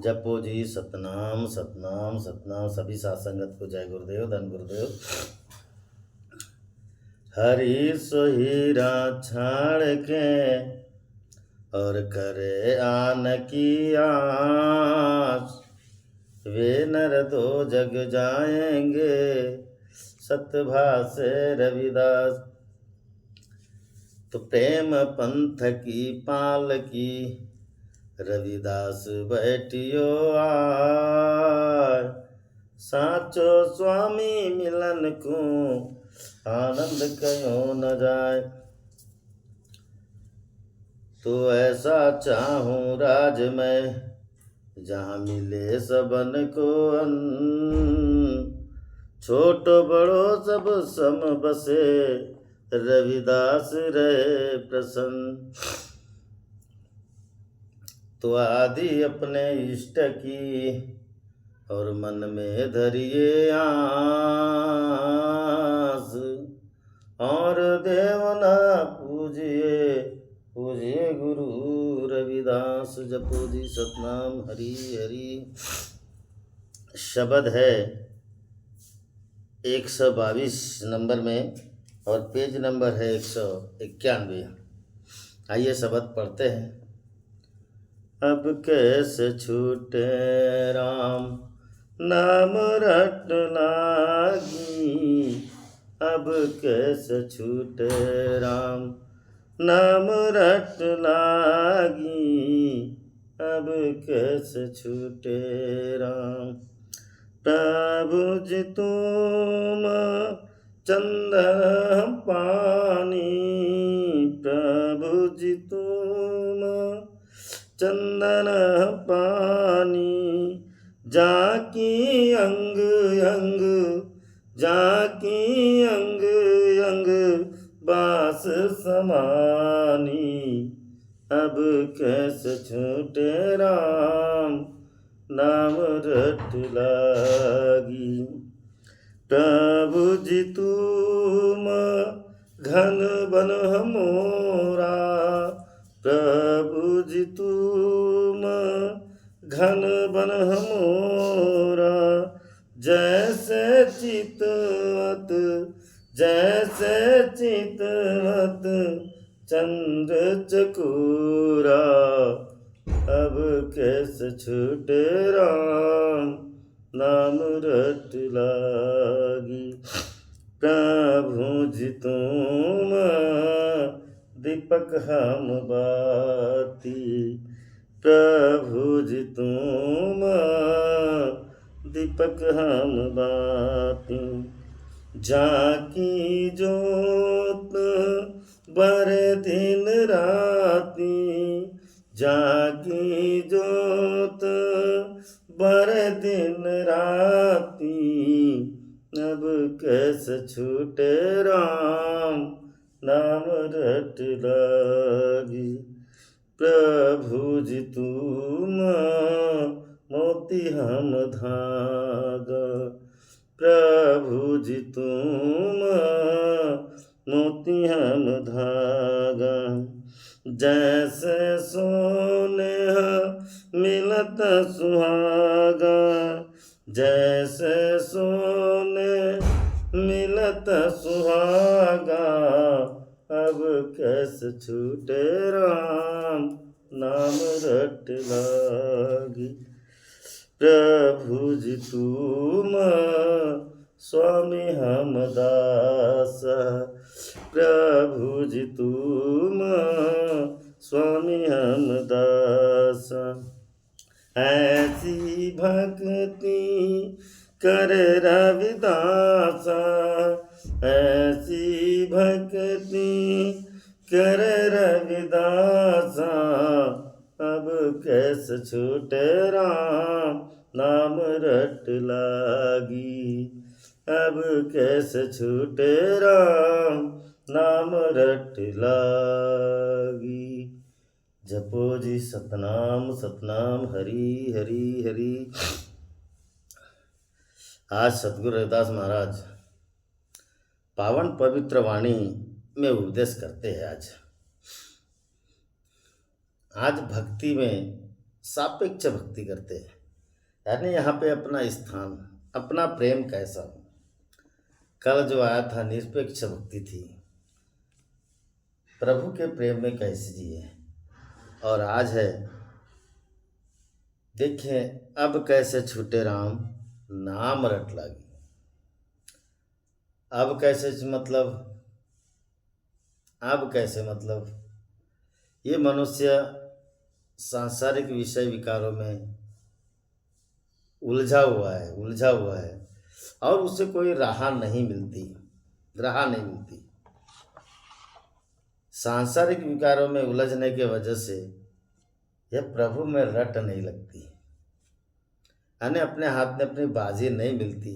जपो जी सतनाम सतनाम सतनाम। सभी सासंगत को जय गुरुदेव, धन गुरुदेव। हरि सोहीरा छाड़ के और करे आन की आस, वे नर दो जग जाएंगे सतभाषे रविदास। तो प्रेम पंथ की पाल की रविदास बैठियो आय, साचो स्वामी मिलन को आनंद कयो न जाए। तो ऐसा चाहूं राज में जहाँ मिले सबन को अन्न, छोटो बड़ो सब सम बसे रविदास रहे प्रसन्न। तो आदि अपने इष्ट की और मन में धरिए आस, और देवना पूजिए पूजिए गुरु रविदास। जपो जी सतनाम हरि हरि। शब्द है 122 नंबर में और पेज नंबर है 191। आइए शब्द पढ़ते हैं। अब कैसे छूटे राम नाम रट लागी, अब कैसे छूटे राम नाम रट लागी, अब कैसे छूटे राम। प्रभु जी तुम चंदन पानी, प्रभु जी तुम चंदन पानी, जाकी अंग अंग, जाकी अंग अंग बास समानी, अब कैसे छूटे राम नाम रट लागी। प्रभु जी तुम घन बन हमोरा, प्रभु जी तुम घन बन हमोरा, जैसे चितवत जैसे चितवत चंद्र चकोरा, अब कैसे छूटे राम नाम रट लागी। प्रभु जी तुम दीपक हम बाती, प्रभु जी तुम दीपक हम बाती, जाकी जोत बर दिन राती, जाकी जोत बर दिन राती, अब कैसे छूटे राम नाम रट लागी। प्रभु जी तुम मोती हम धागा, प्रभु जी तुम मोती हम धागा, जैसे सोने मिलत सुहागा, जैसे सोने मिलत सुहागा, अब कैसे छूटे राम नाम रट लागी। प्रभु जी तुम स्वामी हम दास, प्रभु जी तुम स्वामी हम दास, ऐसी भक्ति कर रविदास, ऐसी भक्ति कर रविदास, अब कैसे छूटे राम नाम रट लागी, अब कैसे छूटे राम नाम रट लागी। जपो जी सतनाम सतनाम हरि हरि हरि। आज सतगुरु रविदास महाराज पावन पवित्र वाणी में उपदेश करते हैं। आज भक्ति में सापेक्ष भक्ति करते हैं, यानी यहाँ पे अपना स्थान, अपना प्रेम कैसा हो। कल जो आया था निरपेक्ष भक्ति थी, प्रभु के प्रेम में कैसे जिए, और आज है देखें अब कैसे छूटे राम नाम रट लागी। अब कैसे मतलब ये मनुष्य सांसारिक विषय विकारों में उलझा हुआ है और उसे कोई राह नहीं मिलती। सांसारिक विकारों में उलझने के वजह से यह प्रभु में रट नहीं लगती, यानी अपने हाथ में अपनी बाजी नहीं मिलती।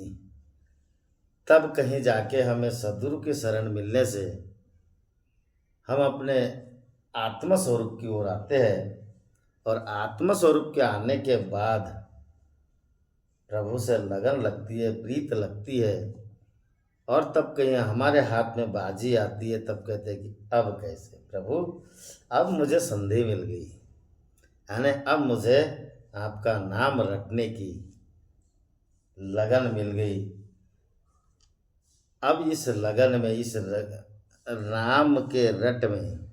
तब कहीं जाके हमें सद्गुरु की शरण मिलने से हम अपने आत्मस्वरूप की ओर आते हैं, और आत्मस्वरूप के आने के बाद प्रभु से लगन लगती है, प्रीत लगती है, और तब कहीं हमारे हाथ में बाजी आती है। तब कहते हैं कि अब कैसे प्रभु, अब मुझे संधि मिल गई, यानी अब मुझे आपका नाम रटने की लगन मिल गई। अब इस लगन में, इस राम के रट में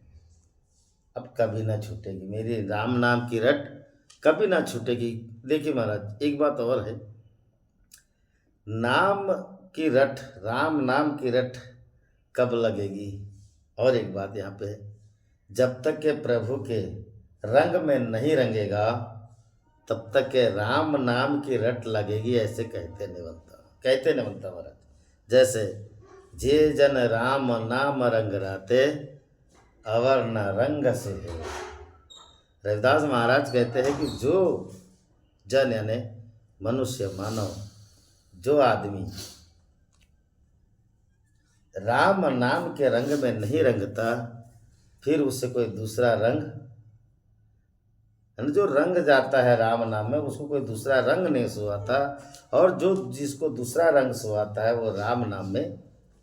अब कभी ना छूटेगी मेरी राम नाम की रट, कभी ना छूटेगी। देखिए महाराज, एक बात और है, नाम की रट, राम नाम की रट कब लगेगी। और एक बात यहाँ पे है, जब तक के प्रभु के रंग में नहीं रंगेगा तब तक के राम नाम की रट लगेगी, ऐसे कहते निवंता महाराज। जैसे जे जन राम नाम रंग राते अवर न रंग से है। रविदास महाराज कहते हैं कि जो जन यानी मनुष्य, मानव, जो आदमी राम नाम के रंग में नहीं रंगता, फिर उससे कोई दूसरा रंग, जो रंग जाता है राम नाम में, उसको कोई दूसरा रंग नहीं सुहाता, और जो जिसको दूसरा रंग सुहाता है वो राम नाम में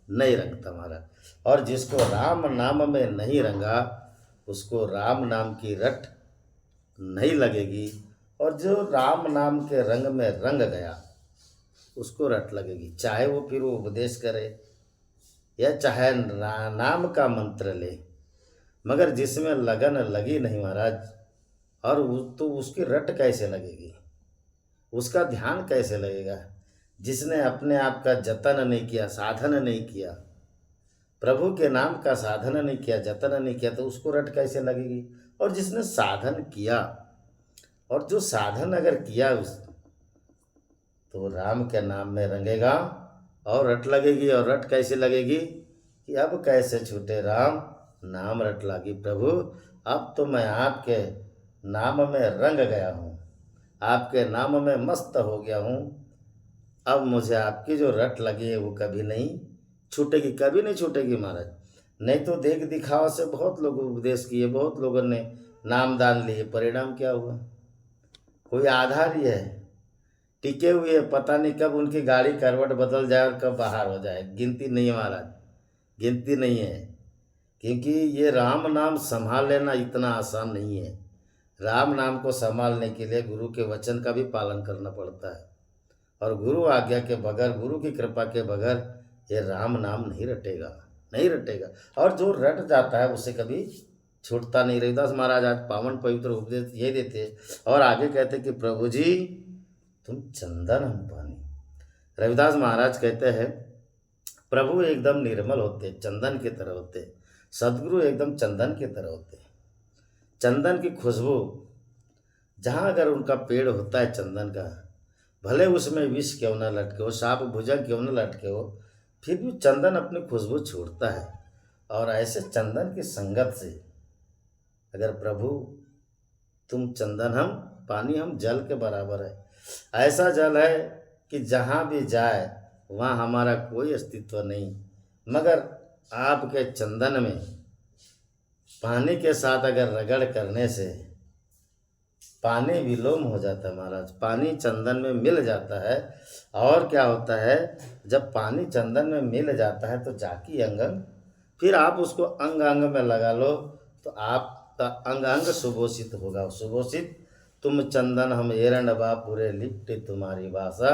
नहीं रंगता महाराज। और जिसको राम नाम में नहीं रंगा उसको राम नाम की रट नहीं लगेगी, और जो राम नाम के रंग में रंग गया उसको रट लगेगी। चाहे वो फिर वो उपदेश करे या चाहे नाम का मंत्र ले, मगर जिसमें लगन लगी नहीं महाराज, और तो उसकी रट कैसे लगेगी, उसका ध्यान कैसे लगेगा। जिसने अपने आप का जतन नहीं किया, साधन नहीं किया, प्रभु के नाम का साधन नहीं किया, जतन नहीं किया, तो उसको रट कैसे लगेगी। और जिसने साधन किया, और जो साधन अगर किया तो राम के नाम में रंगेगा और रट लगेगी। और रट कैसे लगेगी कि अब कैसे छूटे राम नाम रट लागी। प्रभु अब तो मैं आपके नाम में रंग गया हूँ, आपके नाम में मस्त हो गया हूँ। अब मुझे आपकी जो रट लगी है वो कभी नहीं छूटेगी, कभी नहीं छूटेगी महाराज। नहीं तो देख दिखावा से बहुत लोग उपदेश किए, बहुत लोगों ने नाम दान लिए, परिणाम क्या हुआ। कोई आधार ही है, टिके हुए, पता नहीं कब उनकी गाड़ी करवट बदल जाए और कब बाहर हो जाए, गिनती नहीं है महाराज, गिनती नहीं है। क्योंकि ये राम नाम संभाल लेना इतना आसान नहीं है। राम नाम को संभालने के लिए गुरु के वचन का भी पालन करना पड़ता है, और गुरु आज्ञा के बगैर, गुरु की कृपा के बगैर ये राम नाम नहीं रटेगा। और जो रट जाता है उससे कभी छूटता नहीं। रविदास महाराज आज पावन पवित्र उपदेश ये देते, और आगे कहते कि प्रभु जी तुम चंदन हम पानी। रविदास महाराज कहते हैं प्रभु एकदम निर्मल होते, चंदन की तरह होते, सदगुरु एकदम चंदन की तरह होते। चंदन की खुशबू, जहाँ अगर उनका पेड़ होता है चंदन का, भले उसमें विष क्यों न लटके हो, सांप भुजंग क्यों न लटके हो, फिर भी चंदन अपनी खुशबू छोड़ता है। और ऐसे चंदन की संगत से अगर प्रभु तुम चंदन हम पानी, हम जल के बराबर है। ऐसा जल है कि जहाँ भी जाए वहाँ हमारा कोई अस्तित्व नहीं, मगर आपके चंदन में पानी के साथ अगर रगड़ करने से पानी विलोम हो जाता है महाराज, पानी चंदन में मिल जाता है। और क्या होता है, जब पानी चंदन में मिल जाता है तो जाकी अंग अंग, फिर आप उसको अंग अंग में लगा लो तो आपका अंग अंग सुभूषित होगा। सुभूषित तुम चंदन हम एरंडवा पूरे लिपटे तुम्हारी भाषा,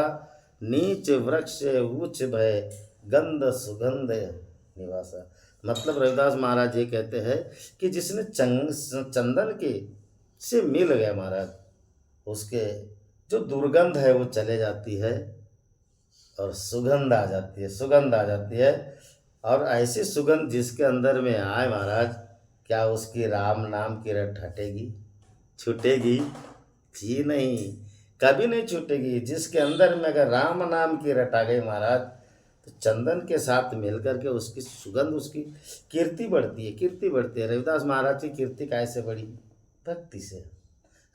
नीच वृक्ष उच्च भय गंध सुगंध निवासा। मतलब रविदास महाराज ये कहते हैं कि जिसने चंदन के से मिल गया महाराज, उसके जो दुर्गंध है वो चले जाती है और सुगंध आ जाती है, सुगंध आ जाती है। और ऐसी सुगंध जिसके अंदर में आए महाराज, क्या उसकी राम नाम की रट हटेगी, छूटेगी? जी नहीं, कभी नहीं छूटेगी। जिसके अंदर में अगर राम नाम की रट आ गई महाराज, तो चंदन के साथ मिल करके उसकी सुगंध, उसकी कीर्ति बढ़ती है, कीर्ति बढ़ती है। रविदास महाराज की कीर्ति कैसे बढ़ी? भक्ति से,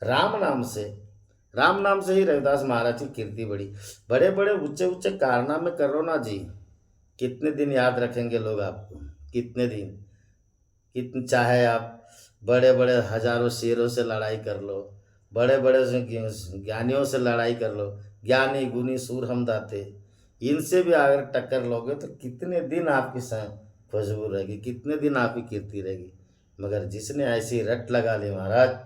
राम नाम से। राम नाम से ही रविदास महाराज की कीर्ति बढ़ी। बड़े बड़े ऊंचे ऊंचे कारनामे करो ना जी, कितने दिन याद रखेंगे लोग आपको? कितने दिन? कितने चाहे आप बड़े बड़े हजारों शेरों से लड़ाई कर लो, बड़े बड़े ज्ञानियों से लड़ाई कर लो, ज्ञानी गुनी सूर हम दाते, इनसे भी अगर टक्कर लोगे तो कितने दिन आपकी खुशबू रहेगी, कितने दिन आपकी कीर्ति रहेगी। मगर जिसने ऐसी रट लगा ली महाराज,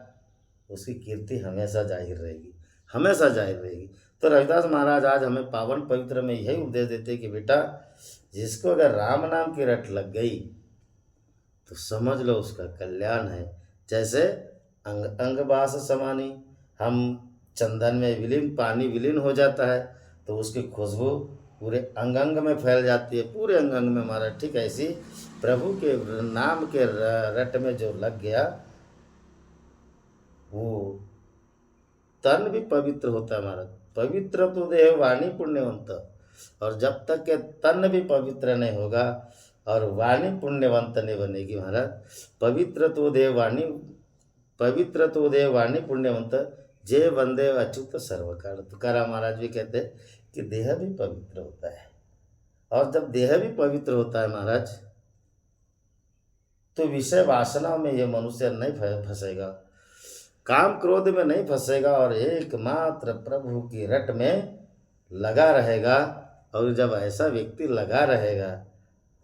उसकी कीर्ति हमेशा जाहिर रहेगी, हमेशा जाहिर रहेगी। तो रविदास महाराज आज हमें पावन पवित्र में यही उपदेश देते कि बेटा, जिसको अगर राम नाम की रट लग गई तो समझ लो उसका कल्याण है। जैसे अंग अंग बास समानी, हम चंदन में विलीन, पानी विलीन हो जाता है तो उसकी खुशबू पूरे अंग अंग में फैल जाती है, पूरे अंग अंग में हमारा। ठीक ऐसी प्रभु के नाम के रट में जो लग गया, वो तन भी पवित्र होता है हमारा। पवित्र तो देह वाणी पुण्यवंत, और जब तक के तन भी पवित्र नहीं होगा और वाणी पुण्यवंत नहीं बनेगी महाराज, पवित्र तो देह वाणी, पवित्र तो देह वाणी पुण्यवंत, जय वंदे अच्युत सर्वकाल। तुकाराम महाराज भी कहते हैं कि देह भी पवित्र होता है, और जब देह भी पवित्र होता है महाराज, तो विषय वासना में ये मनुष्य नहीं फंसेगा, काम क्रोध में नहीं फंसेगा, और एकमात्र प्रभु की रट में लगा रहेगा। और जब ऐसा व्यक्ति लगा रहेगा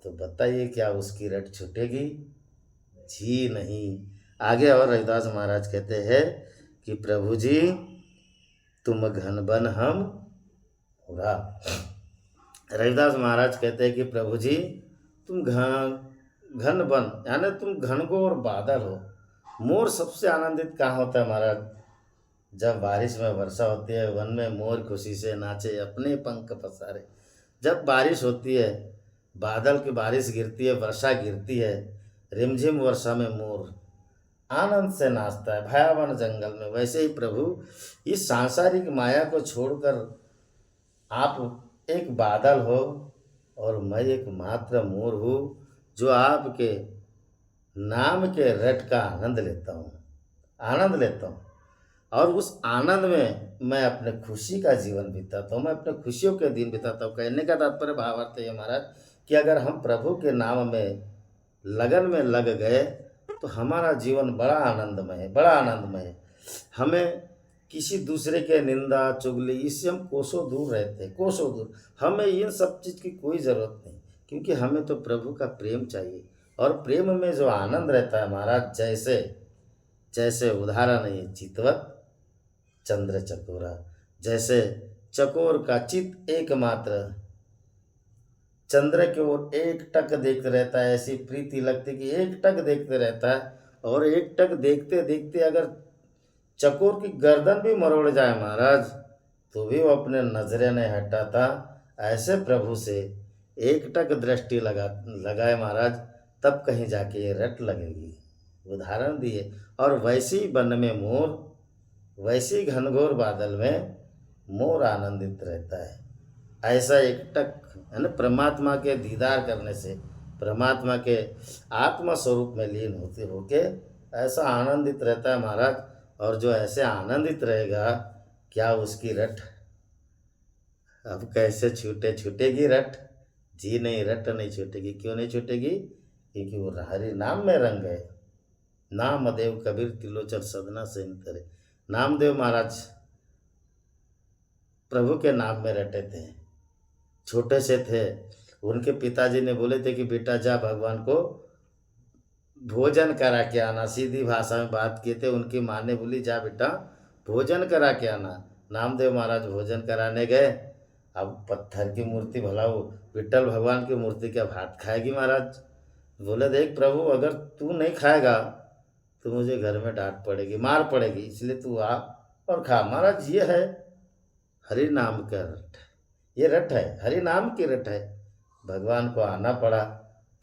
तो बताइए क्या उसकी रट छूटेगी? जी नहीं। आगे और रविदास महाराज कहते हैं कि प्रभु जी तुम घन बन हम उड़ा। रविदास महाराज कहते हैं कि प्रभु जी तुम घन बन, यानी तुम घनघोर बादल हो। मोर सबसे आनंदित कहाँ होता है महाराज? जब बारिश में वर्षा होती है, वन में मोर खुशी से नाचे, अपने पंख पसारे। जब बारिश होती है, बादल की बारिश गिरती है, वर्षा गिरती है, रिमझिम वर्षा में मोर आनंद से नाचता है भयावन जंगल में। वैसे ही प्रभु इस सांसारिक माया को छोड़कर आप एक बादल हो और मैं एक मात्र मोर हूँ, जो आपके नाम के रट का आनंद लेता हूँ, आनंद लेता हूँ। और उस आनंद में मैं अपने खुशी का जीवन बिताता हूँ, मैं अपने खुशियों के दिन बिताता हूँ। कहने का तात्पर्य भावार्थ है महाराज कि अगर हम प्रभु के नाम में लगन में लग गए तो हमारा जीवन बड़ा आनंदमय है, बड़ा आनंदमय है। हमें किसी दूसरे के निंदा चुगली, इससे हम कोसों दूर रहते हैं, कोसों दूर। हमें इन सब चीज़ की कोई ज़रूरत नहीं, क्योंकि हमें तो प्रभु का प्रेम चाहिए। और प्रेम में जो आनंद रहता है महाराज, जैसे जैसे उदाहरण है चितवत चंद्र चकोरा। जैसे चकोर का चित एकमात्र चंद्र की ओर एक टक देखते रहता है, ऐसी प्रीति लगती कि एक टक देखते रहता है। और एक टक देखते देखते अगर चकोर की गर्दन भी मरोड़ जाए महाराज, तो भी वो अपने नजरें नहीं हटाता। ऐसे प्रभु से एक टक दृष्टि लगाए महाराज, तब कहीं जाके ये रट लगेगी। उदाहरण दिए। और वैसे ही वन में मोर, वैसे ही घनघोर बादल में मोर आनंदित रहता है। ऐसा एक टक है ना, परमात्मा के दीदार करने से, परमात्मा के आत्मा स्वरूप में लीन होते होके ऐसा आनंदित रहता है महाराज। और जो ऐसे आनंदित रहेगा, क्या उसकी रट अब कैसे छूटेगी रट? जी नहीं, रट नहीं छूटेगी। क्यों नहीं छूटेगी? क्योंकि वो हरि नाम में रंग है। नामदेव कबीर तिलोचन सदना से करे। नामदेव महाराज प्रभु के नाम में रटे थे, छोटे से थे। उनके पिताजी ने बोले थे कि बेटा जा भगवान को भोजन करा के आना, सीधी भाषा में बात किए थे। उनकी माँ ने बोली जा बेटा भोजन करा के आना। नामदेव महाराज भोजन कराने गए। अब पत्थर की मूर्ति, भला वो विट्ठल भगवान की मूर्ति क्या भात खाएगी महाराज? बोले देख प्रभु, अगर तू नहीं खाएगा तो मुझे घर में डांट पड़ेगी, मार पड़ेगी, इसलिए तू आ और खा। महाराज ये है हरि नाम का रट, ये रट है, हरि नाम की रट है। भगवान को आना पड़ा,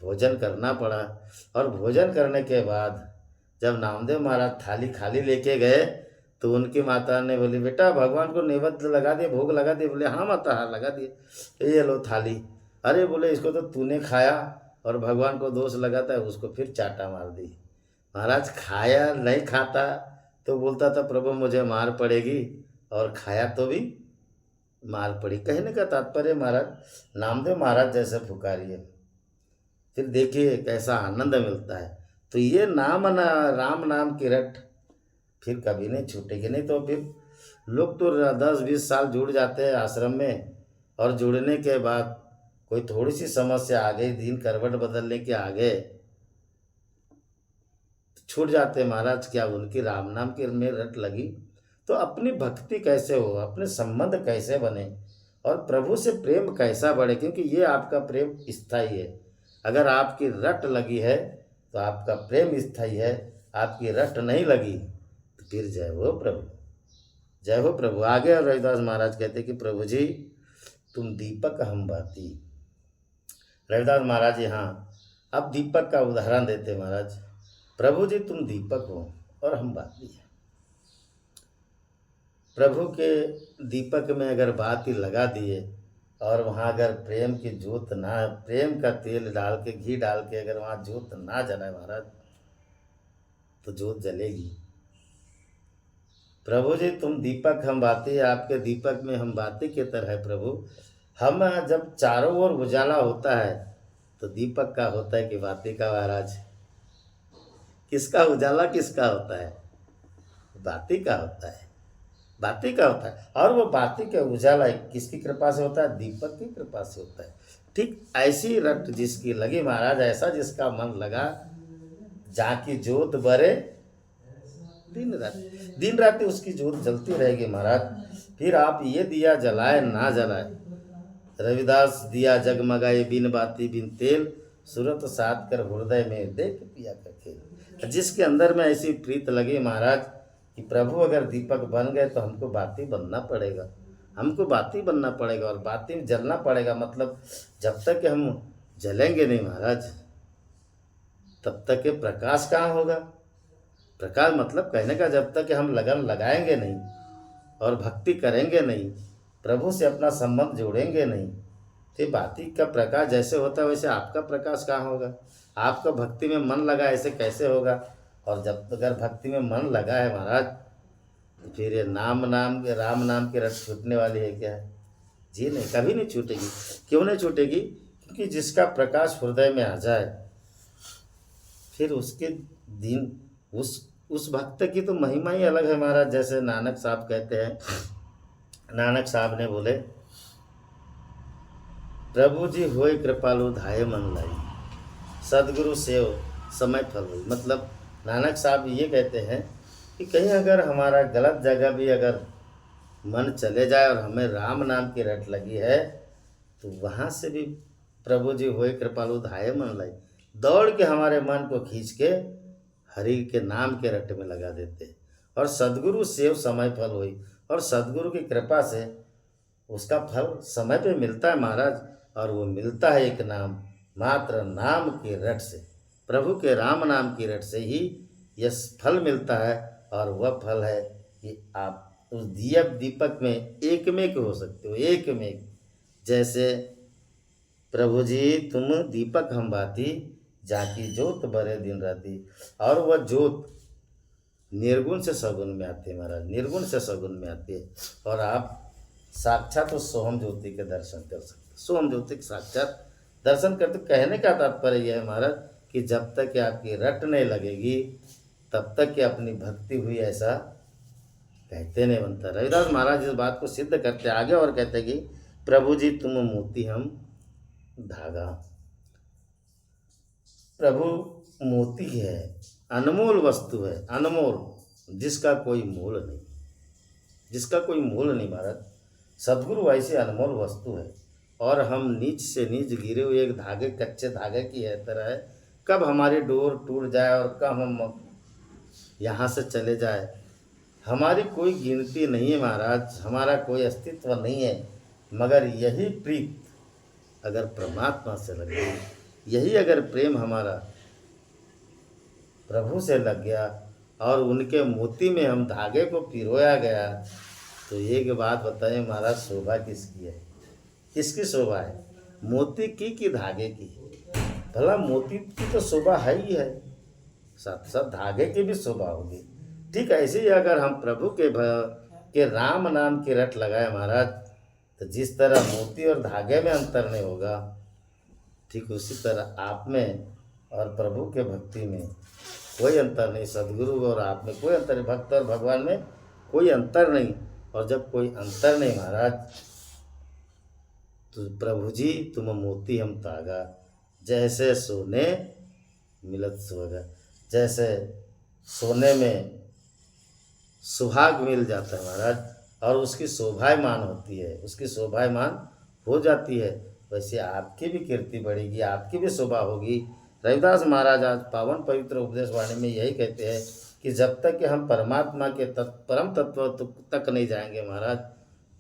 भोजन करना पड़ा। और भोजन करने के बाद जब नामदेव महाराज थाली खाली लेके गए तो उनकी माता ने बोली, बेटा भगवान को नैवेद्य लगा दिए, भोग लगा दिए? बोले हाँ माता, हाँ लगा दिए। ये लो थाली। अरे बोले इसको तो तूने खाया और भगवान को दोष लगाता है। उसको फिर चाटा मार दी। महाराज खाया नहीं खाता तो बोलता था प्रभु मुझे मार पड़ेगी, और खाया तो भी मार पड़ी। कहने का तात्पर्य महाराज नामदेव महाराज जैसे पुकारिए, फिर देखिए कैसा आनंद मिलता है। तो ये राम नाम की रट फिर कभी नहीं छूटेगी। नहीं तो फिर लोग तो 10-20 साल जुड़ जाते हैं आश्रम में, और जुड़ने के बाद कोई थोड़ी सी समस्या आ गई, दिन करवट बदलने के आ गए, छूट जाते महाराज। क्या उनकी राम नाम की में रट लगी? तो अपनी भक्ति कैसे हो, अपने संबंध कैसे बने, और प्रभु से प्रेम कैसा बढ़े, क्योंकि ये आपका प्रेम स्थायी है। अगर आपकी रट लगी है तो आपका प्रेम स्थायी है, आपकी रट नहीं लगी तो फिर जय हो प्रभु, जय हो प्रभु। आगे और रविदास महाराज कहते कि प्रभु जी तुम दीपक हम बाती। रविदास महाराज यहाँ अब दीपक का उदाहरण देते महाराज। प्रभु जी तुम दीपक हो और हम बाती हैं। प्रभु के दीपक में अगर बाती लगा दिए और वहाँ अगर प्रेम की जोत ना, प्रेम का तेल डाल के, घी डाल के अगर वहाँ जोत ना जलाए महाराज तो जोत जलेगी। प्रभु जी तुम दीपक हम बाती, आपके दीपक में हम बाती की तरह है प्रभु। हम जब चारों ओर उजाला होता है तो दीपक का होता है कि बाती का महाराज? किसका उजाला किसका होता है? बाती का होता है, बाती का होता है। और वो बाती का उजाला किसकी कृपा से होता है? दीपक की कृपा से होता है। ठीक ऐसी रट जिसकी लगी महाराज, ऐसा जिसका मन लगा, जाकी जोत बरे दिन रात, दिन रात उसकी जोत जलती रहेगी महाराज। फिर आप ये दिया जलाए ना जलाए, रविदास दिया जगमगाए बिन बाती बिन तेल, सूरत साध कर हृदय में देख पिया का खेल। जिसके अंदर में ऐसी प्रीत लगी महाराज कि प्रभु अगर दीपक बन गए तो हमको बाती बनना पड़ेगा, हमको बाती बनना पड़ेगा, और बाती में जलना पड़ेगा। मतलब जब तक कि हम जलेंगे नहीं महाराज तब तक के प्रकाश कहाँ होगा? प्रकाश मतलब कहने का जब तक कि हम लगन लगाएंगे नहीं और भक्ति करेंगे नहीं, प्रभु से अपना संबंध जोड़ेंगे नहीं, तो बाती का प्रकाश जैसे होता है वैसे आपका प्रकाश कहाँ होगा? आपका भक्ति में मन लगा ऐसे कैसे होगा? और जब अगर भक्ति में मन लगा है महाराज तो फिर ये राम नाम की रट छूटने वाली है क्या? जी नहीं, कभी नहीं छूटेगी। क्यों नहीं छूटेगी? क्योंकि जिसका प्रकाश हृदय में आ जाए फिर उसके दिन उस भक्त की तो महिमा ही अलग है महाराज। जैसे नानक साहब कहते हैं, नानक साहब ने बोले प्रभु जी होए कृपालु धाये मन लाई, सदगुरु सेव समय फल हुई। मतलब नानक साहब ये कहते हैं कि कहीं अगर हमारा गलत जगह भी अगर मन चले जाए और हमें राम नाम की रट लगी है तो वहाँ से भी प्रभु जी होए कृपालु धाये मन लाई, दौड़ के हमारे मन को खींच के हरि के नाम के रट में लगा देते। और सदगुरु सेव समय फल हुई, और सदगुरु की कृपा से उसका फल समय पे मिलता है महाराज। और वो मिलता है एक नाम, मात्र नाम के रट से, प्रभु के राम नाम की रट से ही यह फल मिलता है। और वह फल है कि आप उस दीपक में एक में हो सकते हो, एक में। जैसे प्रभु जी तुम दीपक हम बाती, जाकी जोत बरे दिन राती। और वह जोत निर्गुण से सगुण में आती है महाराज, निर्गुण से सगुण में आती है। और आप साक्षात उस सोहम ज्योति के दर्शन कर सकते, सोहम ज्योति के साक्षात दर्शन करते। कहने का तात्पर्य यह है महाराज कि जब तक कि आपकी रट नहीं लगेगी तब तक कि अपनी भक्ति हुई ऐसा कहते नहीं बनता। रविदास महाराज इस बात को सिद्ध करते आगे और कहते कि प्रभु जी तुम मोती हम धागा। प्रभु मोती है, अनमोल वस्तु है, अनमोल, जिसका कोई मोल नहीं। जिसका कोई मूल नहीं महाराज। सदगुरु ऐसी अनमोल वस्तु है, और हम नीच से नीच गिरे हुए एक धागे, कच्चे धागे की है तरह है। कब हमारी डोर टूट जाए और कब हम यहाँ से चले जाए, हमारी कोई गिनती नहीं है महाराज, हमारा कोई अस्तित्व नहीं है। मगर यही प्रीत अगर परमात्मा से लग गई, यही अगर प्रेम हमारा प्रभु से लग गया और उनके मोती में हम धागे को पिरोया गया, तो एक बात बताएं महाराज, शोभा किसकी है? किसकी शोभा है? मोती की धागे की? भला मोती की तो शोभा है ही है, साथ साथ धागे की भी शोभा होगी। ठीक ऐसे ही अगर हम प्रभु के राम नाम की रट लगाए महाराज, तो जिस तरह मोती और धागे में अंतर नहीं होगा, ठीक उसी तरह आप में और प्रभु के भक्ति में कोई अंतर नहीं। सदगुरु और आप में कोई अंतर नहीं, भक्त और भगवान में कोई अंतर नहीं। और जब कोई अंतर नहीं महाराज, तो प्रभु जी तुम मोती हम तागा, जैसे सोने मिलत सुहागा। जैसे सोने में सुहाग मिल जाता है महाराज, और उसकी शोभायमान होती है, उसकी शोभायमान हो जाती है, वैसे आपकी भी कीर्ति बढ़ेगी, आपकी भी शोभा होगी। रविदास महाराज आज पावन पवित्र उपदेश वाणी में यही कहते हैं कि जब तक कि हम परमात्मा के परम तत्व तक नहीं जाएंगे महाराज,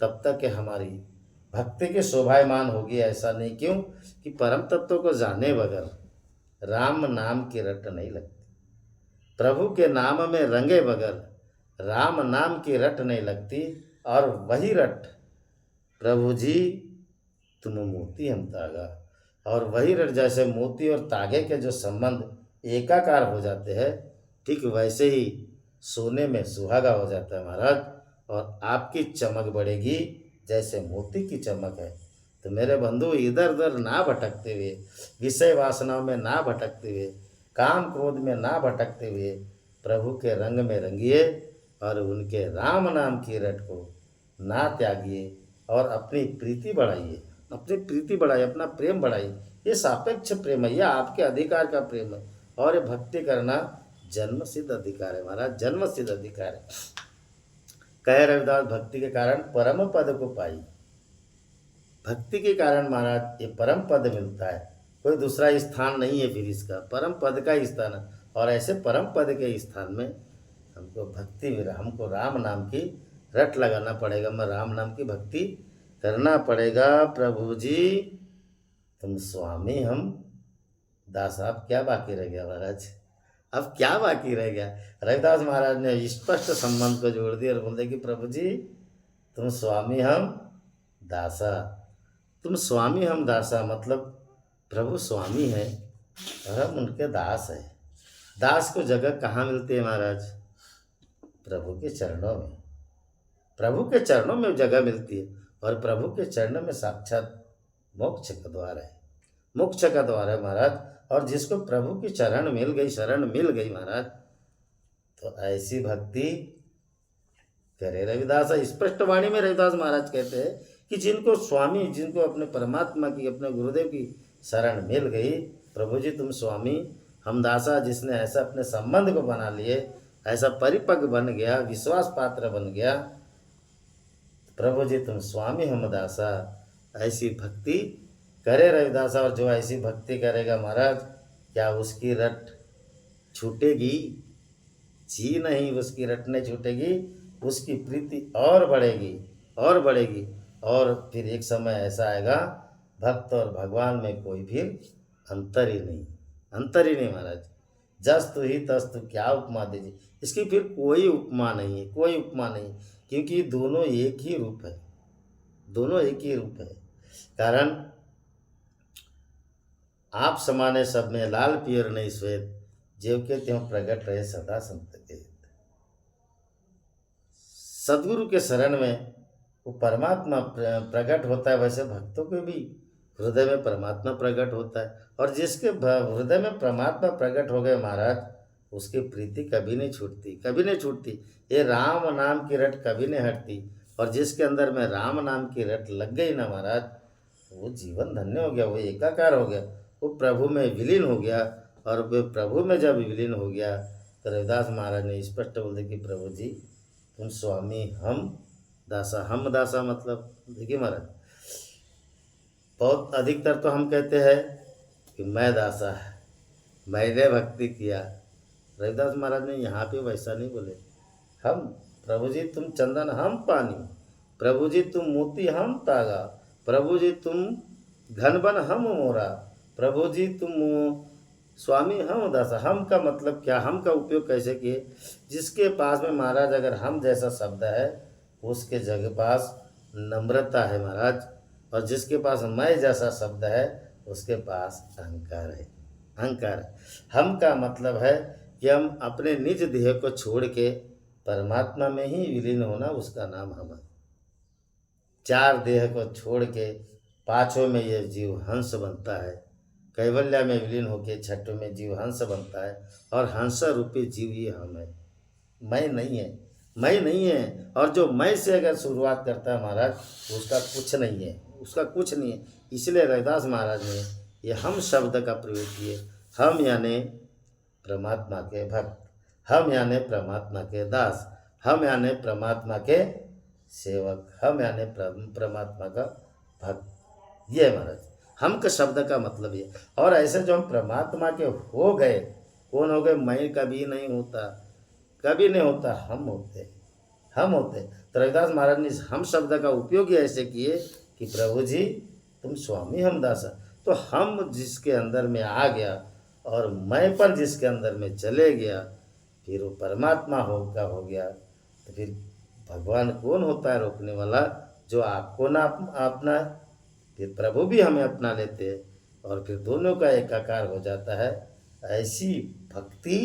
तब तक कि हमारी भक्ति की शोभायमान होगी। ऐसा नहीं, क्यों कि परम तत्व को जाने बगैर राम नाम की रट नहीं लगती, प्रभु के नाम में रंगे बगैर राम नाम की रट नहीं लगती। और वही रट प्रभु जी तुम मोती हम तागा, और वही रट जैसे मोती और तागे के जो संबंध एकाकार हो जाते हैं, ठीक वैसे ही सोने में सुहागा हो जाता है महाराज। और आपकी चमक बढ़ेगी जैसे मोती की चमक है। तो मेरे बंधु, इधर उधर ना भटकते हुए, विषय वासनाओं में ना भटकते हुए, काम क्रोध में ना भटकते हुए, प्रभु के रंग में रंगिए और उनके राम नाम की रट को ना त्यागिए, और अपनी प्रीति बढ़ाइए, अपनी प्रीति बढ़ाइए, अपना प्रेम बढ़ाइए। ये सापेक्ष प्रेम है, यह आपके अधिकार का प्रेम है। और ये भक्ति करना जन्म सिद्ध अधिकार है महाराज, जन्म सिद्ध अधिकार है। कहे रविदास, भक्ति के कारण परम पद को पाई। भक्ति के कारण महाराज ये परम पद मिलता है, कोई दूसरा स्थान नहीं है फिर इसका, परम पद का ही स्थान है। और ऐसे परम पद के स्थान में हमको भक्ति, हमको राम नाम की रट लगाना पड़ेगा, मैं राम नाम की भक्ति करना पड़ेगा। प्रभु जी तुम स्वामी हम दास। अब क्या बाकी रह गया महाराज? अब क्या बाकी रह गया? रविदास महाराज ने स्पष्ट संबंध को जोड़ दिया और बोलते कि प्रभु जी तुम स्वामी हम दासा। तुम स्वामी हम दासा मतलब प्रभु स्वामी है और हम उनके दास हैं। दास को जगह कहाँ मिलती है महाराज? प्रभु के चरणों में। प्रभु के चरणों में जगह मिलती है, और प्रभु के चरणों में साक्षात मोक्ष का द्वार है, मोक्ष का द्वार है महाराज। और जिसको प्रभु की चरण मिल गई, शरण मिल गई महाराज, तो ऐसी भक्ति करे रविदास। स्पष्ट वाणी में रविदास महाराज कहते हैं कि जिनको स्वामी, जिनको अपने परमात्मा की, अपने गुरुदेव की शरण मिल गई, प्रभु जी तुम स्वामी हम दासा, जिसने ऐसा अपने संबंध को बना लिए, ऐसा परिपक्व बन गया, विश्वास पात्र बन गया, प्रभु जी तुम स्वामी हम दासा, ऐसी भक्ति करे रविदासा। और जो ऐसी भक्ति करेगा महाराज, क्या उसकी रट छूटेगी? जी नहीं, उसकी रट नहीं छूटेगी, उसकी प्रीति और बढ़ेगी और बढ़ेगी। और फिर एक समय ऐसा आएगा, भक्त और भगवान में कोई फिर अंतर ही नहीं, अंतर ही नहीं महाराज। जस्तु ही तस्तु, क्या उपमा दीजिए, इसकी फिर कोई उपमा नहीं है, कोई उपमा नहीं, क्योंकि दोनों एक ही रूप है, दोनों एक ही रूप है। कारण आप समाने सब में लाल पियर नहीं श्वेत, जेव के त्यों प्रगट रहे सदा संत के। सदगुरु के शरण में वो परमात्मा प्रकट होता है, वैसे भक्तों के भी हृदय में परमात्मा प्रकट होता है। और जिसके हृदय में परमात्मा प्रकट हो गए महाराज, उसकी प्रीति कभी नहीं छूटती, कभी नहीं छूटती। ये राम नाम की रट कभी नहीं हटती। और जिसके अंदर में राम नाम की रट लग गई ना महाराज, वो जीवन धन्य हो गया, वो एकाकार हो गया, वो प्रभु में विलीन हो गया। और वे प्रभु में जब विलीन हो गया, तो रविदास महाराज ने स्पष्ट बोल दिया कि प्रभु जी तुम स्वामी हम दासा हम दासा मतलब देखिए महाराज, बहुत अधिकतर तो हम कहते हैं कि मैं दासा है, मैंने भक्ति किया। रविदास महाराज ने यहाँ पे वैसा नहीं बोले। हम, प्रभु जी तुम चंदन हम पानी, प्रभु जी तुम मोती हम तागा, प्रभु जी तुम घनबन हम मोरा, प्रभु जी तुम स्वामी हम दासा। हम का मतलब क्या, हम का उपयोग कैसे किए? जिसके पास में महाराज अगर हम जैसा शब्द है उसके जगह पास नम्रता है महाराज, और जिसके पास मैं जैसा शब्द है उसके पास अहंकार है। अहंकार, हम का मतलब है कि हम अपने निज देह को छोड़ के परमात्मा में ही विलीन होना, उसका नाम हम है। चार देह को छोड़ के पांचों में ये जीव हंस बनता है, कैवल्य में विलीन होके छठों में जीव हंस बनता है, और हंस रूपी जीव ही हम है, मैं नहीं है। मैं नहीं है, और जो मैं से अगर शुरुआत करता है महाराज उसका कुछ नहीं है, उसका कुछ नहीं है। इसलिए रविदास महाराज ने ये हम शब्द का प्रयोग किए। हम यानी परमात्मा के भक्त, हम यानी परमात्मा के दास, हम यानी परमात्मा के सेवक, हम यानी परमात्मा का भक्त। ये महाराज हम के शब्द का मतलब ये। और ऐसे जो हम परमात्मा के हो गए, कौन हो गए? मैं कभी नहीं होता, कभी नहीं होता, हम होते, हम होते। तो रविदास महाराज ने हम शब्द का उपयोग ही ऐसे किए कि प्रभु जी तुम स्वामी हम दासा। तो हम जिसके अंदर में आ गया और मैं पर जिसके अंदर में चले गया, फिर वो परमात्मा हो गया। तो फिर भगवान कौन होता है रोकने वाला? जो आपको ना अपना, फिर प्रभु भी हमें अपना लेते हैं, और फिर दोनों का एकाकार हो जाता है। ऐसी भक्ति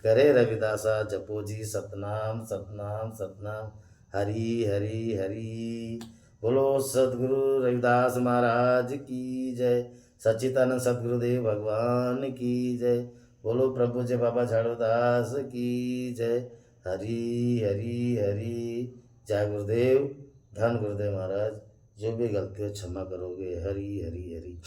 करे रविदासा जपो जी सतनाम सतनाम सतनाम, हरि हरि हरि। बोलो सदगुरु रविदास महाराज की जय, सच्चिदानंद सदगुरुदेव भगवान की जय। बोलो प्रभु जय बाबा झाड़ूदास की जय। हरि हरि हरि। जय गुरुदेव, धन गुरुदेव महाराज। जो भी गलती हो क्षमा करोगे। हरि हरि हरि।